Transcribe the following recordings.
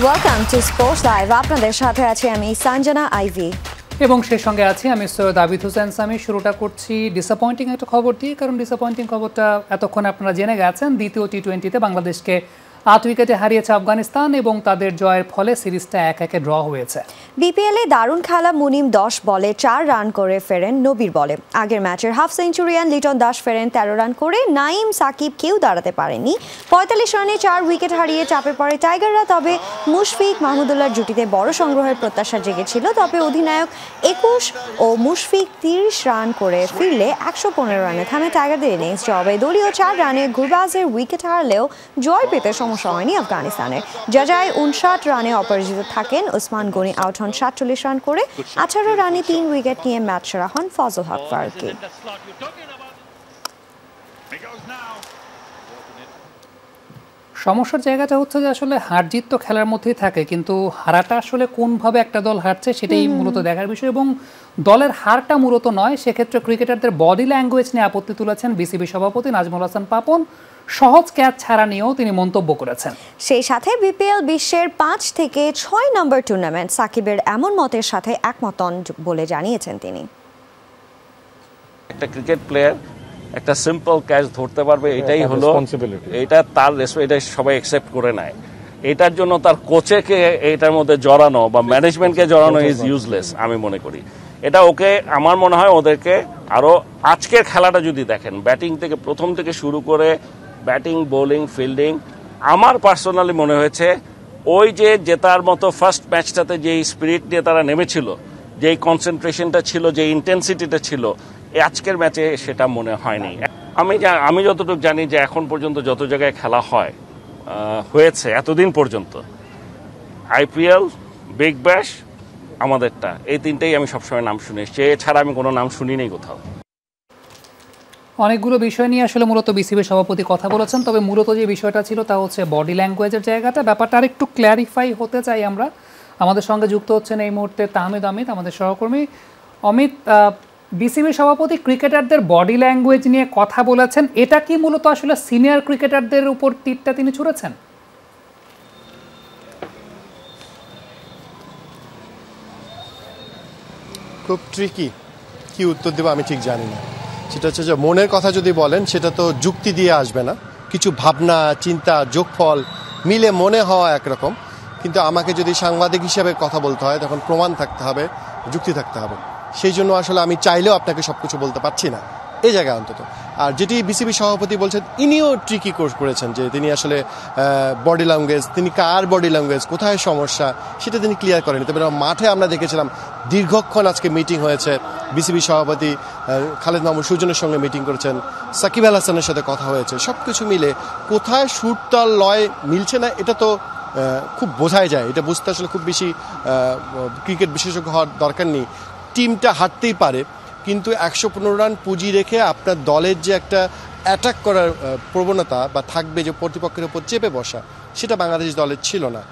Welcome to sports live. আপনাদের সাথে আছি আমি সঞ্জনা আইভি এবং সেই সঙ্গে আছি আমি সৈয়দ আবিদ হোসেন সামি। শুরুটা করছি ডিসঅ্যাপয়েন্টিং একটা খবর দিয়ে, কারণ ডিসঅ্যাপয়েন্টিং খবরটা এতক্ষণ আপনারা জেনে গেছেন। দ্বিতীয় টি-20তে বাংলাদেশকে 8 উইকেটে হারিয়েছে আফগানিস্তান এবং তাদের জয়ের ফলে সিরিজটা 1-1 ড্র হয়েছে। বিপিএলে দারুণ খেলা মুনিম 10 বলে 4 রান করে ফেরেন নবীর বলে। আগের ম্যাচের হাফ সেঞ্চুরিয়ান লিটন দাস ফেরেন 13 রান করে। নাইম সাকিব কেউ দাঁড়াতে পারেনি। 45 রানে 4 উইকেট হারিয়ে চাপে পড়ে টাইগাররা। তবে মুশফিক মাহমুদুল্লাহর জুটিতে বড় সংগ্রহের প্রত্যাশা জেগেছিল। তবে অধিনায়ক 21 ও মুশফিক 30 রান করে ফিরলে 115 রানে থামে টাইগারদের ইনিংস। জবাবে দলীয় 4 রানে গুরবাজের উইকেট হারলেও জয় পেতে সমস্যা হয়নি আফগানিস্তানের। জাজায় 59 রানে অপরাজিত থাকেন। ওসমান গনি আউট হন 47 রান করে। 18 রানে 3 উইকেট নিয়ে ম্যাচ সেরা হন ফজল হক ফারুকী। সমস্যার জায়গাটা হচ্ছে যে আসলে হার জিত তো খেলার মধ্যেই থাকে, কিন্তু হারাটা আসলে কোনভাবে একটা দল হারছে সেটাই মূলত দেখার বিষয়। এবং দলের হারটা মূলত নয়, সেক্ষেত্রে ক্রিকেটারদের বডি ল্যাঙ্গুয়েজ নিয়ে আপত্তি তুলেছেন বিসিবি সভাপতি নাজমুল হাসান পাপন। সহজ ক্যাচ ছাড়া নিয়েও তিনি মন্তব্য করেছেন। সেই সাথে বিপিএল বিশ্বের 5 থেকে 6 নম্বর টুর্নামেন্ট। সাকিবের এমন মতের সাথে একমত বলে জানিয়েছেন তিনি। একটা ক্রিকেট প্লেয়ার একটা সিম্পল ক্যাচ ধরতে পারবে, এটাই হলো এটা তার এটা সবাই অ্যাকসেপ্ট করে নেয়। এটার জন্য তার কোচেকে এটার মধ্যে জড়ানো বা ম্যানেজমেন্টকে জড়ানো ইজ ইউজলেস আমি মনে করি। এটা ওকে আমার মনে হয় ওদেরকে আরো আজকের খেলাটা যদি দেখেন, ব্যাটিং থেকে প্রথম থেকে শুরু করে ব্যাটিং বোলিং ফিল্ডিং, আমার পার্সোনালি মনে হয়েছে ওই যে জেতার মতো ফার্স্ট ম্যাচটাতে যেই স্পিরিট নিয়ে তারা নেমেছিল, যেই কনসেন্ট্রেশনটা ছিল, যে ইন্টেন্সিটিটা ছিল, আজকের ম্যাচে সেটা মনে হয়নি। আমি যতটুকু জানি যে এখন পর্যন্ত যত জায়গায় খেলা হয়েছে এতদিন পর্যন্ত, আইপিএল, বিগ ব্যাশ, আমাদেরটা, এই তিনটেই আমি সবসময় নাম শুনি, সে ছাড়া আমি কোনো নাম শুনি নেই কোথাও। অনেকগুলো বিষয় নিয়ে আসলে মূলত বিসিবি সভাপতি কথা বলেছেন। তবে মূলত যে বিষয়টা ছিল তা হচ্ছে বডি ল্যাঙ্গুয়েজের জায়গাটা। ব্যাপারটা আর একটু ক্ল্যারিফাই হতে চাই আমরা। আমাদের সঙ্গে যুক্ত হচ্ছেন এই মুহূর্তে তাহমিদ অমিত, আমাদের সহকর্মী। অমিত, বিসিবি সভাপতি ক্রিকেটারদের বডি ল্যাঙ্গুয়েজ নিয়ে কথা বলেছেন, এটা কি মূলত আসলে সিনিয়র ক্রিকেটারদের উপর তীরটা তিনি ছুঁড়েছেন? খুব ট্রিকি, কি উত্তর দেবো আমি ঠিক জানি না। সেটা হচ্ছে যে মনের কথা যদি বলেন সেটা তো যুক্তি দিয়ে আসবে না, কিছু ভাবনা চিন্তা যোগফল মিলে মনে হওয়া একরকম, কিন্তু আমাকে যদি সাংবাদিক হিসেবে কথা বলতে হয় তখন প্রমাণ থাকতে হবে, যুক্তি থাকতে হবে। সেই জন্য আসলে আমি চাইলেও আপনাকে সব কিছু বলতে পারছি না এই জায়গায় অন্তত। আর যেটি বিসিবি সভাপতি বলছেন, ইনিও ট্রিকি কোর্স করেছেন যে তিনি আসলে বডি ল্যাঙ্গুয়েজ, তিনি কার বডি ল্যাঙ্গুয়েজ, কোথায় সমস্যা সেটা তিনি ক্লিয়ার করেনি। তবে মাঠে আমরা দেখেছিলাম দীর্ঘক্ষণ আজকে মিটিং হয়েছে, বিসিবি সভাপতি খালেদ মাহমুদ সুজনের সঙ্গে মিটিং করেছেন, সাকিব আল হাসানের সাথে কথা হয়েছে। সব কিছু মিলে কোথায় সুর তাল লয় মিলছে না এটা তো খুব বোঝাই যায়। এটা বুঝতে আসলে খুব বেশি ক্রিকেট বিশেষজ্ঞ হওয়ার দরকার নেই। টিমটা হারতেই পারে, কিন্তু 115 রান পুঁজি রেখে আপনার দলের যে একটা অ্যাটাক করার প্রবণতা বা থাকবে, যে প্রতিপক্ষের উপর চেপে বসা, সেটা বাংলাদেশ দলের ছিল না।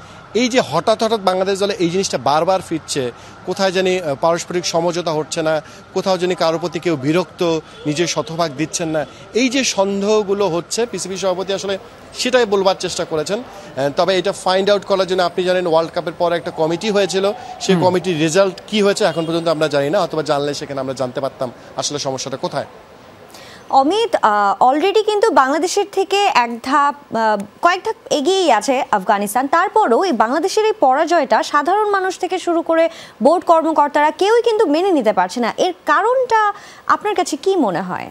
এই যে হঠাৎ বাংলাদেশ দলে এই জিনিসটা বারবার ফিরছে, কোথায় জানি পারস্পরিক সমঝোতা হচ্ছে না, কোথাও জানি কারোর প্রতি কেউ বিরক্ত, নিজের শতভাগ দিচ্ছেন না, এই যে সন্দেহগুলো হচ্ছে, পিসিবি সভাপতি আসলে সেটাই বলবার চেষ্টা করেছেন। তবে এটা ফাইন্ড আউট করার জন্য আপনি জানেন ওয়ার্ল্ড কাপের পর একটা কমিটি হয়েছিল, সেই কমিটির রেজাল্ট কি হয়েছে এখন পর্যন্ত আমরা জানি না। অথবা জানলে সেখানে আমরা জানতে পারতাম আসলে সমস্যাটা কোথায়। অমিত, অলরেডি কিন্তু বাংলাদেশের থেকে কয়েক ধাপ এগিয়েই আছে আফগানিস্তান। তারপরও এই বাংলাদেশের এই পরাজয়টা সাধারণ মানুষ থেকে শুরু করে বোর্ড কর্মকর্তারা কেউই কিন্তু মেনে নিতে পারছে না। এর কারণটা আপনার কাছে কি মনে হয়?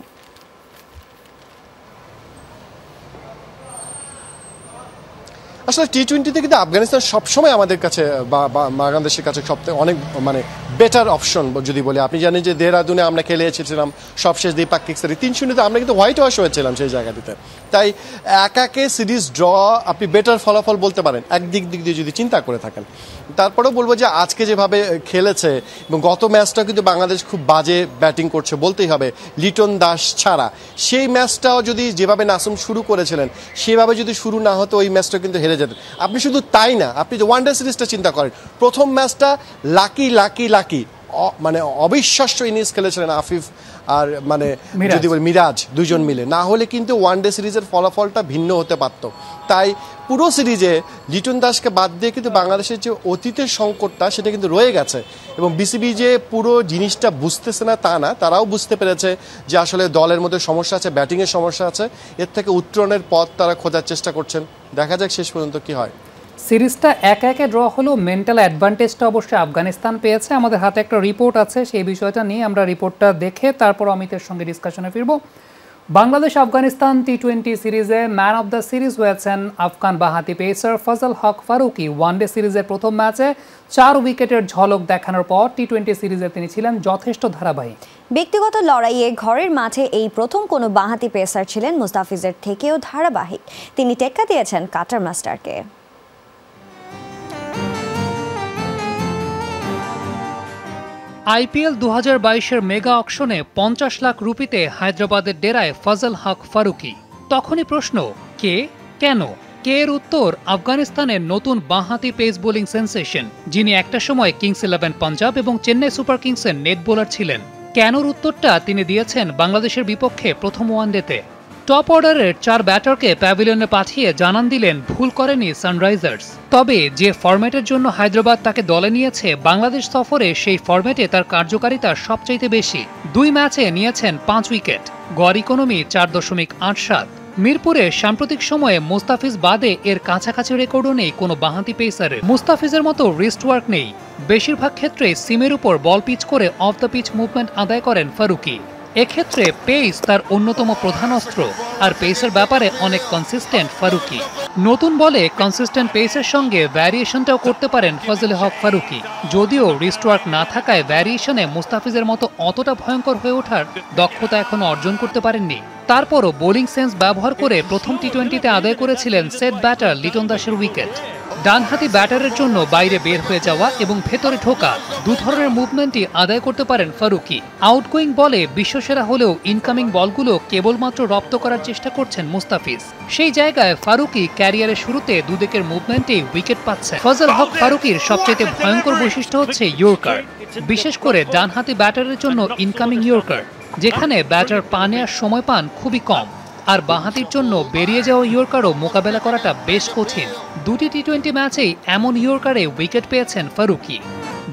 আসলে টি-20তে কিন্তু আফগানিস্তান সবসময় আমাদের কাছে বা বাংলাদেশের কাছে সবথেকে অনেক বেটার অপশন যদি বলি। আপনি জানেন যে দেহরাদুনে আমরা খেলে এসেছিলাম সবশেষ দীপাক কিক্সারি 3-0-তে, আমরা কিন্তু হোয়াইট ওয়াশ হয়েছিলাম সেই জায়গাটিতে। তাই একাকে সিরিজ ড্র আপনি বেটার ফলাফল বলতে পারেন একদিক দিয়ে যদি চিন্তা করে থাকেন। তারপরেও বলবো যে আজকে যেভাবে খেলেছে এবং গত ম্যাচটাও কিন্তু বাংলাদেশ খুব বাজে ব্যাটিং করছে বলতেই হবে, লিটন দাস ছাড়া। সেই ম্যাচটাও যদি যেভাবে নাসুম শুরু করেছিলেন সেভাবে যদি শুরু না হতো ওই ম্যাচটা কিন্তু হেরে যেতেন। আপনি শুধু তাই না, আপনি যে ওয়ানডে সিরিজটা চিন্তা করেন, প্রথম ম্যাচটা লাকি মানে অবিশ্বাস্য ইনিংস খেলেছিলেন আফিফ আর মানে মিরাজ। যদি বলি মিরাজ, দুজন মিলে, না হলে কিন্তু ওয়ানডে সিরিজের ফলাফলটা ভিন্ন হতে পারত। তাই পুরো সিরিজে লিটন দাসকে বাদ দিয়ে কিন্তু বাংলাদেশের যে অতীতের সংকটটা সেটা কিন্তু রয়ে গেছে, এবং বিসিবি যে পুরো জিনিসটা বুঝতেছে না তা না, তারাও বুঝতে পেরেছে যে আসলে দলের মধ্যে সমস্যা আছে, ব্যাটিংয়ের সমস্যা আছে, এর থেকে উত্তরণের পথ তারা খোঁজার চেষ্টা করছেন। দেখা যাক শেষ পর্যন্ত কি হয়। সিরিজটা 1-1 ড্র হলো, মেন্টাল অ্যাডভান্টেজটা অবশ্যই আফগানিস্তান পেয়েছে। আমাদের হাতে একটা রিপোর্ট আছে, সেই বিষয়টা নিয়ে আমরা রিপোর্টটা দেখে তারপর অমিতের সঙ্গে ডিসকাশনে ফিরবো। বাংলাদেশ আফগানিস্তান টি-20 সিরিজে ম্যান অফ দ্য সিরিজ হয়েছেন আফগান বাঁহাতি পেসার ফজল হক ফারুকি। ওয়ানডে সিরিজের প্রথম ম্যাচে 4 উইকেটের ঝলক দেখানোর পর টি-20 সিরিজে তিনি ছিলেন যথেষ্ট ধারাবাহিক। ব্যক্তিগত লড়াইয়ে ঘরের মাঠে এই প্রথম কোনো বাঁহাতি পেসার ছিলেন মুস্তাফিজের থেকেও ধারাবাহিক। তিনি টেক্কা দিয়েছেন কাটার মাস্টারকে। আইপিএল 2022-এর মেগা অকশনে 50 লাখ রুপিতে হায়দ্রাবাদের ডেরায় ফজল হক ফারুকি। তখনই প্রশ্ন, কে, কেন? কে এর উত্তর আফগানিস্তানের নতুন বাঁহাতি পেস বোলিং সেন্সেশন, যিনি একটা সময় কিংস 11 পাঞ্জাব এবং চেন্নাই সুপার কিংসের নেট বোলার ছিলেন। কেনর উত্তরটা তিনি দিয়েছেন বাংলাদেশের বিপক্ষে প্রথম ওয়ানডেতে। টপ অর্ডারের 4 ব্যাটারকে প্যাভিলিয়নে পাঠিয়ে জানান দিলেন ভুল করেনি সানরাইজার্স। তবে যে ফরম্যাটের জন্য হায়দ্রাবাদ তাকে দলে নিয়েছে, বাংলাদেশ সফরে সেই ফরম্যাটে তার কার্যকারিতা সবচাইতে বেশি। 2 ম্যাচে নিয়েছেন 5 উইকেট, গড় ইকোনমি 4.87। মিরপুরে সাম্প্রতিক সময়ে মুস্তাফিজ বাদে এর কাছাকাছি রেকর্ডও নেই কোনো বাঁহাতি পেসারের। মুস্তাফিজের মতো রিস্ট ওয়ার্ক নেই, বেশিরভাগ ক্ষেত্রে সিমের উপর বল পিচ করে অফ দ্য পিচ মুভমেন্ট আদায় করেন ফারুকি। এক্ষেত্রে পেস তার অন্যতম প্রধান অস্ত্র, আর পেসের ব্যাপারে অনেক কনসিস্টেন্ট ফারুকি। নতুন বলে কনসিস্টেন্ট পেসের সঙ্গে ভ্যারিয়েশনটাও করতে পারেন ফজলে হক ফারুকি। যদিও রিস্টওয়ার্ক না থাকায় ভ্যারিয়েশনে মুস্তাফিজের মতো অতটা ভয়ঙ্কর হয়ে ওঠার দক্ষতা এখনো অর্জন করতে পারেননি। তারপরও বোলিং সেন্স ব্যবহার করে প্রথম টি-20তে আদায় করেছিলেন সেট ব্যাটার লিটন দাসের উইকেট। ডানহাতি ব্যাটারের জন্য বাইরে বের হয়ে যাওয়া এবং ভেতরে ঢোকা 2 ধরনের মুভমেন্টই আদায় করতে পারেন ফারুকি। আউটগোয়িং বলে বিশ্বসেরা হলেও ইনকামিং বলগুলো কেবলমাত্র রপ্ত করার চেষ্টা করছেন মুস্তাফিজ। সেই জায়গায় ফারুকি ক্যারিয়ারের শুরুতে দুদিকের মুভমেন্টেই উইকেট পাচ্ছে। ফজল হক ফারুকির সবচেয়ে ভয়ঙ্কর বৈশিষ্ট্য হচ্ছে ইয়র্কার, বিশেষ করে ডানহাতি ব্যাটারের জন্য ইনকামিং ইয়র্কার, যেখানে ব্যাটার পা নেওয়ার সময় পান খুবই কম, আর বাঁহাতির জন্য বেরিয়ে যাওয়া ইয়র্কারও মোকাবেলা করাটা বেশ কঠিন। 2টি টি-20 ম্যাচেই এমন ইয়র্কারে উইকেট পেয়েছেন ফারুকি।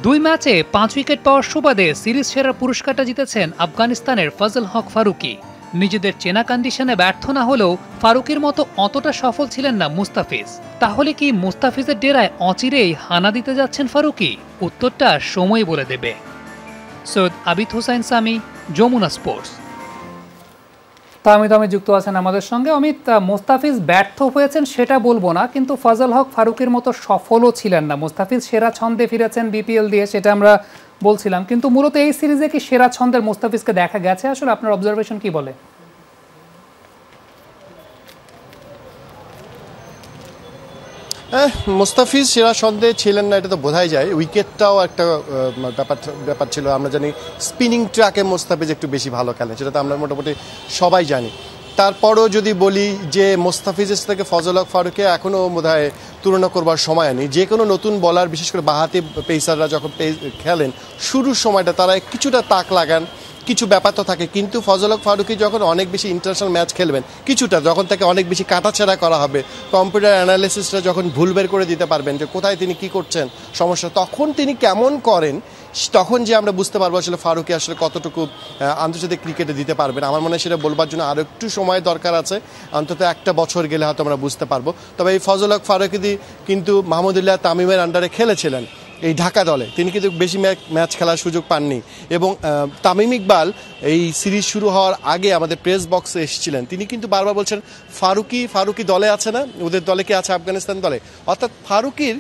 2 ম্যাচে 5 উইকেট পাওয়ার সুবাদে সিরিজ সেরার পুরস্কারটা জিতেছেন আফগানিস্তানের ফজল হক ফারুকি। নিজেদের চেনা কন্ডিশনে ব্যর্থ না হলেও ফারুকির মতো অতটা সফল ছিলেন না মুস্তাফিজ। তাহলে কি মুস্তাফিজের ডেরায় অচিরেই হানা দিতে যাচ্ছেন ফারুকি? উত্তরটা সময় বলে দেবে। সৈয়দ আবিদ হোসাইন সামি, যমুনা স্পোর্টস। তামিদ যুক্ত আছেন আমাদের সঙ্গে। অমিত, মুস্তাফিজ ব্যর্থ হয়েছেন সেটা বলবো না, কিন্তু ফজল হক ফারুকের মতো সফলও ছিলেন না। মুস্তাফিজ সেরা ছন্দে ফিরেছেন বিপিএল দিয়ে, সেটা আমরা বলছিলাম, কিন্তু মূলত এই সিরিজে কি সেরা ছন্দের মুস্তাফিজকে দেখা গেছে? আসলে আপনার অবজারভেশন কি বলে? মুস্তাফিজ সেরা সন্দেহ ছিলেন না, এটা তো বোঝাই যায়। উইকেটটাও একটা ব্যাপার ছিল। আমরা জানি স্পিনিং ট্র্যাকে মুস্তাফিজ একটু বেশি ভালো খেলেন, সেটা তো আমরা মোটামুটি সবাই জানি। তারপরও যদি বলি যে মুস্তাফিজের থেকে ফজল হক ফারুকে এখনও বোধহয় তুলনা করবার সময় নেই। যে কোনো নতুন বলার, বিশেষ করে বাঁহাতি পেসাররা যখন খেলেন শুরুর সময়টা তারা কিছুটা তাক লাগান, কিছু ব্যাপার তো থাকে, কিন্তু ফজল হক ফারুকি যখন অনেক বেশি ইন্টারন্যাশনাল ম্যাচ খেলবেন, কিছুটা যখন তাকে অনেক বেশি কাটাছেড়া করা হবে, কম্পিউটার অ্যানালিসিসরা যখন ভুল বের করে দিতে পারবেন যে কোথায় তিনি কি করছেন সমস্যা, তখন তিনি কেমন করেন, তখন যে আমরা বুঝতে পারবো আসলে ফারুকি আসলে কতটুকু আন্তর্জাতিক ক্রিকেটে দিতে পারবেন। আমার মনে হয় সেটা বলবার জন্য আরও একটু সময় দরকার আছে, অন্তত 1 বছর গেলে হয়তো আমরা বুঝতে পারবো। তবে এই ফজল হক ফারুকি কিন্তু মাহমুদুল্লাহ তামিমের আন্ডারে খেলেছিলেন এই ঢাকা দলে, তিনি কিন্তু বেশি ম্যাচ খেলার সুযোগ পাননি। এবং তামিম ইকবাল এই সিরিজ শুরু হওয়ার আগে আমাদের প্রেস বক্সে এসেছিলেন, তিনি কিন্তু বারবার বলছেন ফারুকি দলে আছে না, ওদের দলে কি আছে আফগানিস্তান দলে, অর্থাৎ ফারুকির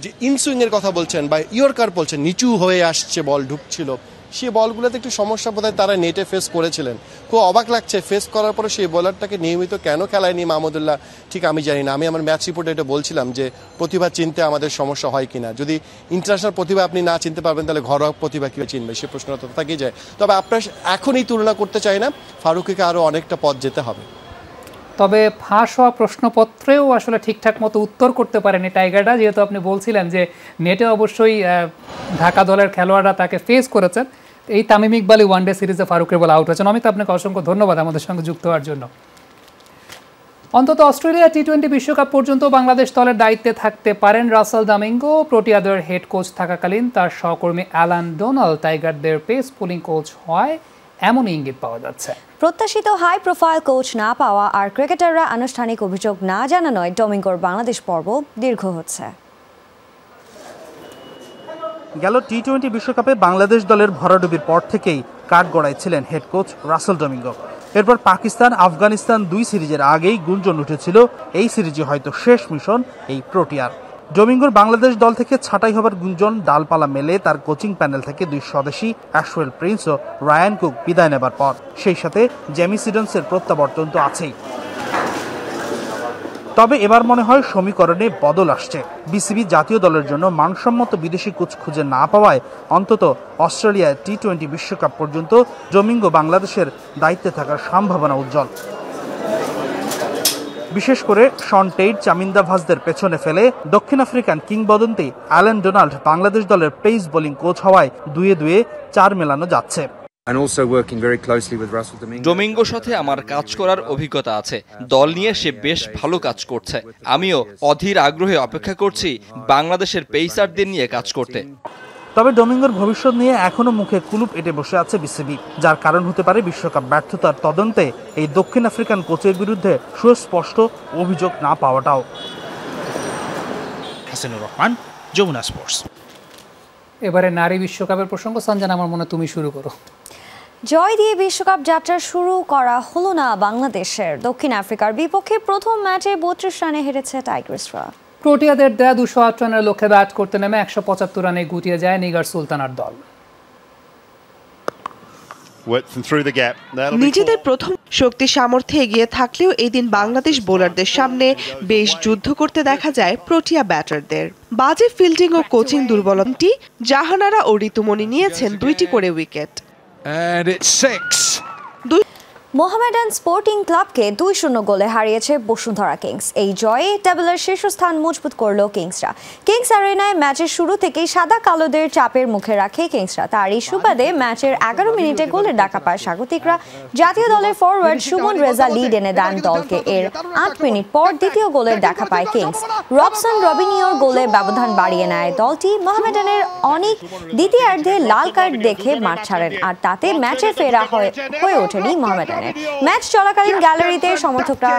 যে ইনসুইংয়ের কথা বলছেন বা ইয়র্কার বলছেন, নিচু হয়ে আসছে বল ঢুকছিল, সেই বলগুলোতে একটু সমস্যা বোধহয় তারা নেটে ফেস করেছিলেন। খুব অবাক লাগছে ফেস করার পরে সেই বোলারটাকে নিয়মিত কেন খেলায়নি মাহমুদুল্লাহ, ঠিক আমি জানি না। আমি আমার ম্যাচ রিপোর্টে এটা বলছিলাম যে প্রতিভা চিনতে আমাদের সমস্যা হয় কিনা, যদি ইন্টারন্যাশনাল প্রতিভা আপনি না চিনতে পারবেন তাহলে ঘরোয়া প্রতিভা কীভাবে চিনবে, সে প্রশ্নটা তো থেকেই যায়। তবে আপনার এখনই তুলনা করতে চাই না, ফারুকিকে আরও অনেকটা পথ যেতে হবে। তবে ফাঁস হওয়া প্রশ্নপত্রেও আসলে ঠিকঠাক মতো উত্তর করতে পারেনি টাইগাররা, যেহেতু আপনি বলছিলেন যে নেটে অবশ্যই ঢাকা দলের খেলোয়াড়রা তাকে ফেস করেছেন। এই তামিম ইকবালই ওয়ানডে সিরিজে ফারুকের বলে আউট হয়েছেন। অমিত, আপনাকে অসংখ্য ধন্যবাদ আমাদের সঙ্গে যুক্ত হওয়ার জন্য। অন্তত অস্ট্রেলিয়া টি-20 বিশ্বকাপ পর্যন্ত বাংলাদেশ দলের দায়িত্বে থাকতে পারেন রাসেল ডমিঙ্গো। প্রোটিয়াদের হেড কোচ থাকাকালীন তার সহকর্মী অ্যালান ডোনাল্ড টাইগারদের পেস বোলিং কোচ হয় এমনই ইঙ্গিত পাওয়া যাচ্ছে। প্রত্যাশিত হাই প্রোফাইল কোচ না পাওয়া আর ক্রিকেটাররা আনুষ্ঠানিক অভিযোগ না জানানোয় ডমিঙ্গোর বাংলাদেশ পর্ব দীর্ঘ হচ্ছে। গেল টি-20 বিশ্বকাপে বাংলাদেশ দলের ভরাডুবির পর থেকেই কাঠগড়ায় ছিলেন হেড কোচ রাসেল ডমিঙ্গো। এরপর পাকিস্তান আফগানিস্তান 2 সিরিজের আগেই গুঞ্জন উঠেছিল এই সিরিজে হয়তো শেষ মিশন এই প্রোটিয়ার। ডমিঙ্গোর বাংলাদেশ দল থেকে ছাঁটাই হবার গুঞ্জন ডালপালা মেলে তার কোচিং প্যানেল থেকে 2 স্বদেশী অ্যাশওয়েল প্রিন্স ও রায়ান কুক বিদায় নেবার পর। সেই সাথে জেমি সিডন্সের প্রত্যাবর্তন তো আছেই। তবে এবার মনে হয় সমীকরণে বদল আসছে। বিসিবি জাতীয় দলের জন্য মানসম্মত বিদেশি কোচ খুঁজে না পাওয়ায় অন্তত অস্ট্রেলিয়া টি-20 বিশ্বকাপ পর্যন্ত ডমিঙ্গো বাংলাদেশের দায়িত্বে থাকার সম্ভাবনা উজ্জ্বল। বিশেষ করে শন টেইট চামিন্দা ভাসদের পেছনে ফেলে দক্ষিণ আফ্রিকান কিংবদন্তি অ্যালান ডোনাল্ড বাংলাদেশ দলের পেস বোলিং কোচ হওয়ায় 2-2 4 মেলানো যাচ্ছে। ডমিঙ্গোর সাথে আমার কাজ করার অভিজ্ঞতা আছে। দল নিয়ে সে বেশ ভালো কাজ করছে। আমিও অধীর আগ্রহে অপেক্ষা করছি বাংলাদেশের পেসারদের নিয়ে কাজ করতে। তবে ডমিঙ্গোর ভবিষ্যৎ নিয়ে এখনো মুখে কুলুপ এঁটে বসে আছে বিসিবি, যার কারণ হতে পারে বিশ্বকাপ ব্যর্থতার তদন্তে এই দক্ষিণ আফ্রিকান কোচের বিরুদ্ধে সুস্পষ্ট অভিযোগ না পাওয়াটাও। হাসানুর রহমান, যমুনা স্পোর্টস। এবারে নারী বিশ্বকাপের প্রসঙ্গ। সঞ্জান, আমার মনে তুমি শুরু করো। জয় দিয়ে বিশ্বকাপ যাত্রা শুরু করা হলো না বাংলাদেশের। দক্ষিণ আফ্রিকার বিপক্ষে প্রথম ম্যাচে 32 রানে হেরেছে টাইগার্সরা। প্রোটিয়াদের দেয়া 208 রানের লক্ষ্যে ব্যাট করতে নেমে 175 রানে গুটিয়ে যায় নিগার সুলতানার দল। নিজেদের প্রথম শক্তি সামর্থ্যে এগিয়ে থাকলেও এই দিন বাংলাদেশ বোলারদের সামনে বেশ যুদ্ধ করতে দেখা যায় প্রোটিয়া ব্যাটারদের। বাজে ফিল্ডিং ও কোচিং দুর্বলতাটি জাহানারা ও ঋতুমণি নিয়েছেন 2টি করে উইকেট। মোহামেডান স্পোর্টিং ক্লাবকে 2-0 গোলে হারিয়েছে বসুন্ধরা কিংস। এই জয়ে টেবিলের শীর্ষস্থান মজবুত করল কিংসরা। কিংস অ্যারেনায় ম্যাচের শুরু থেকেই সাদা কালোদের চাপের মুখে রাখে কিংসরা। তারই সুবাদে ম্যাচের 11 মিনিটে গোলের ডাকা পায় স্বাগতিকরা। জাতীয় দলের ফরওয়ার্ড সুমন রেজা লিড এনে দেন দলকে। এর 8 মিনিট পর দ্বিতীয় গোলের দেখা পায় কিংস। রবসন রবিনিওর গোলে ব্যবধান বাড়িয়ে নেয় দলটি। মোহামেডানের অনেক দ্বিতীয়ার্ধে লাল কার্ড দেখে মাঠ ছাড়েন, আর তাতে ম্যাচে ফেরা হয়ে ওঠেনি মোহামেডান। ম্যাচ চলাকালীন গ্যালারিতে সমর্থকরা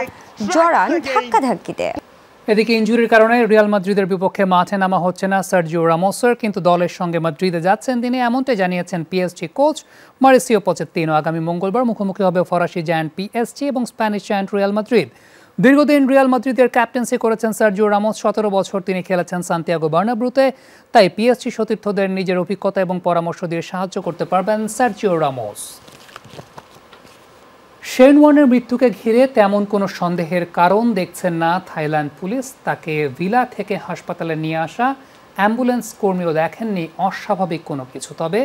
জড়ান ধাক্কাধাক্কিতে। এদিকে ইনজুরির কারণে রিয়াল মাদ্রিদের বিপক্ষে মাঠে নামা হচ্ছে না সার্জিও রামোসের, কিন্তু দলের সঙ্গে মাদ্রিদে যাচ্ছেন তিনি, এমনটাই জানিয়েছেন পিএসজি কোচ মারিসিও পচেত্তিনো। আগামী মঙ্গলবার মুখোমুখি হবে ফরাসি জায়ান্ট পিএসজি এবং স্প্যানিশ জায়ান্ট রিয়াল মাদ্রিদ। দীর্ঘদিন রিয়াল মাদ্রিদের ক্যাপ্টেন্সি করেছেন সার্জিও রামোস। 17 বছর তিনি খেলেছেন সান্তিয়াগো বার্নাব্রুতে। তাই পিএসজি সতীর্থদের নিজের অভিজ্ঞতা এবং পরামর্শ দিয়ে সাহায্য করতে পারবেন সার্জিও রামোস। শেন ওয়ার্নের মৃত্যুকে ঘিরে তেমন কোনো সন্দেহের কারণ দেখছেন না থাইল্যান্ড পুলিশ। তাকে ভিলা থেকে হাসপাতালে নিয়ে আসা অ্যাম্বুলেন্স কর্মীও দেখেননি অস্বাভাবিক কোনো কিছু। তবে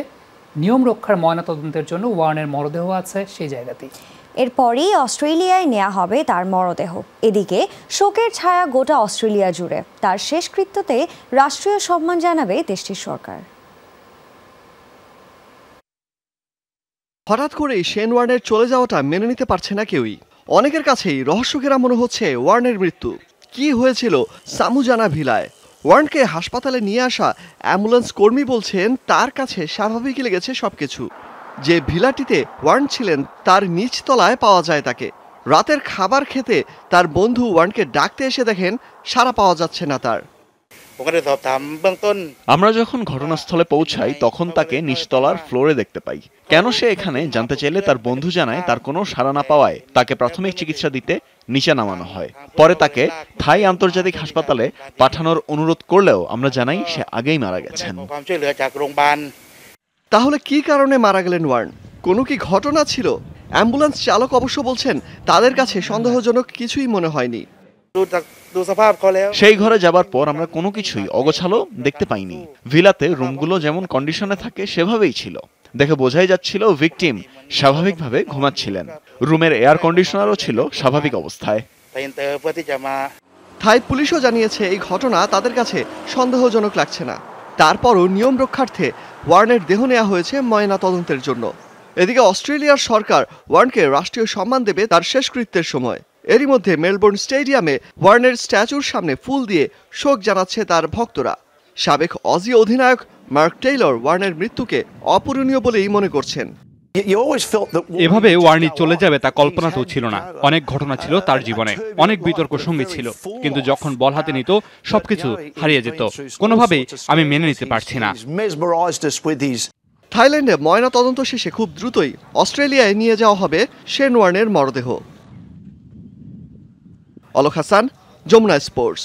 নিয়ম রক্ষার ময়নাতদন্তের জন্য ওয়ার্নের মরদেহ আছে সেই জায়গাতেই। এরপরই অস্ট্রেলিয়ায় নেওয়া হবে তার মরদেহ। এদিকে শোকের ছায়া গোটা অস্ট্রেলিয়া জুড়ে। তার শেষকৃত্যতে রাষ্ট্রীয় সম্মান জানাবে দেশটির সরকার। হঠাৎ করেই শেন ওয়ার্নের চলে যাওয়াটা মেনে নিতে পারছে না কেউই। অনেকের কাছেই রহস্যঘেরা মনে হচ্ছে ওয়ার্নের মৃত্যু। কি হয়েছিল সামুজানা ভিলায়? ওয়ার্নকে হাসপাতালে নিয়ে আসা অ্যাম্বুলেন্স কর্মী বলছেন তার কাছে স্বাভাবিক লেগেছে সবকিছু। যে ভিলাটিতে ওয়ার্ন ছিলেন তার নিচতলায় পাওয়া যায় তাকে। রাতের খাবার খেতে তার বন্ধু ওয়ার্নকে ডাকতে এসে দেখেন সাড়া পাওয়া যাচ্ছে না তার। আমরা যখন ঘটনাস্থলে পৌঁছাই তখন তাকে নিচতলার ফ্লোরে দেখতে পাই। কেন সে এখানে জানতে চাইলে তার বন্ধু জানায় তার কোনো সাড়া না পাওয়ায় তাকে প্রাথমিক চিকিৎসা দিতে নিচে নামানো হয়। পরে তাকে থাই আন্তর্জাতিক হাসপাতালে পাঠানোর অনুরোধ করলেও আমরা জানাই সে আগেই মারা গেছেন। তাহলে কি কারণে মারা গেলেন ওয়ার্ন? কোনো কি ঘটনা ছিল? অ্যাম্বুলেন্স চালক অবশ্য বলছেন তাদের কাছে সন্দেহজনক কিছুই মনে হয়নি। সেই ঘরে যাবার পর আমরা কোনো কিছুই অগোছালো দেখতে পাইনি। ভিলাতে রুমগুলো যেমন কন্ডিশনে থাকে সেভাবেই ছিল। দেখে বোঝাই যাচ্ছিল ভিকটিম স্বাভাবিকভাবে ঘুমাচ্ছিলেন। রুমের এয়ার কন্ডিশনারও ছিল স্বাভাবিক অবস্থায়। থাই পুলিশও জানিয়েছে এই ঘটনা তাদের কাছে সন্দেহজনক লাগছে না। তারপরও নিয়ম রক্ষার্থে ওয়ার্নের দেহ নেওয়া হয়েছে ময়না তদন্তের জন্য। এদিকে অস্ট্রেলিয়ার সরকার ওয়ার্নকে রাষ্ট্রীয় সম্মান দেবে তার শেষকৃত্যের সময়। এরই মধ্যে মেলবোর্ন স্টেডিয়ামে ওয়ার্নের স্ট্যাচুর সামনে ফুল দিয়ে শোক জানাচ্ছে তার ভক্তরা। সাবেক অজি অধিনায়ক মার্ক টেইলর ওয়ার্নের মৃত্যুকে অপূরণীয় বলেই মনে করছেন। এভাবে ওয়ার্নি চলে যাবে তা কল্পনাতেও ছিল না। অনেক ঘটনা ছিল তার জীবনে, অনেক বিতর্ক সঙ্গী ছিল, কিন্তু যখন বল হাতে নিত সবকিছু হারিয়ে যেত। কোনোভাবেই আমি মেনে নিতে পারছি না। থাইল্যান্ডে ময়না তদন্ত শেষে খুব দ্রুতই অস্ট্রেলিয়ায় নিয়ে যাওয়া হবে শেন ওয়ার্নের মরদেহ। অলোক হাসান, যমুনা স্পোর্টস।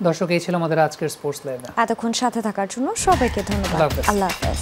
দর্শক, এই ছিল আমাদের আজকের স্পোর্টস লাইভ। এতক্ষণ সাথে থাকার জন্য সবাইকে ধন্যবাদ। আল্লাহ হাফেজ।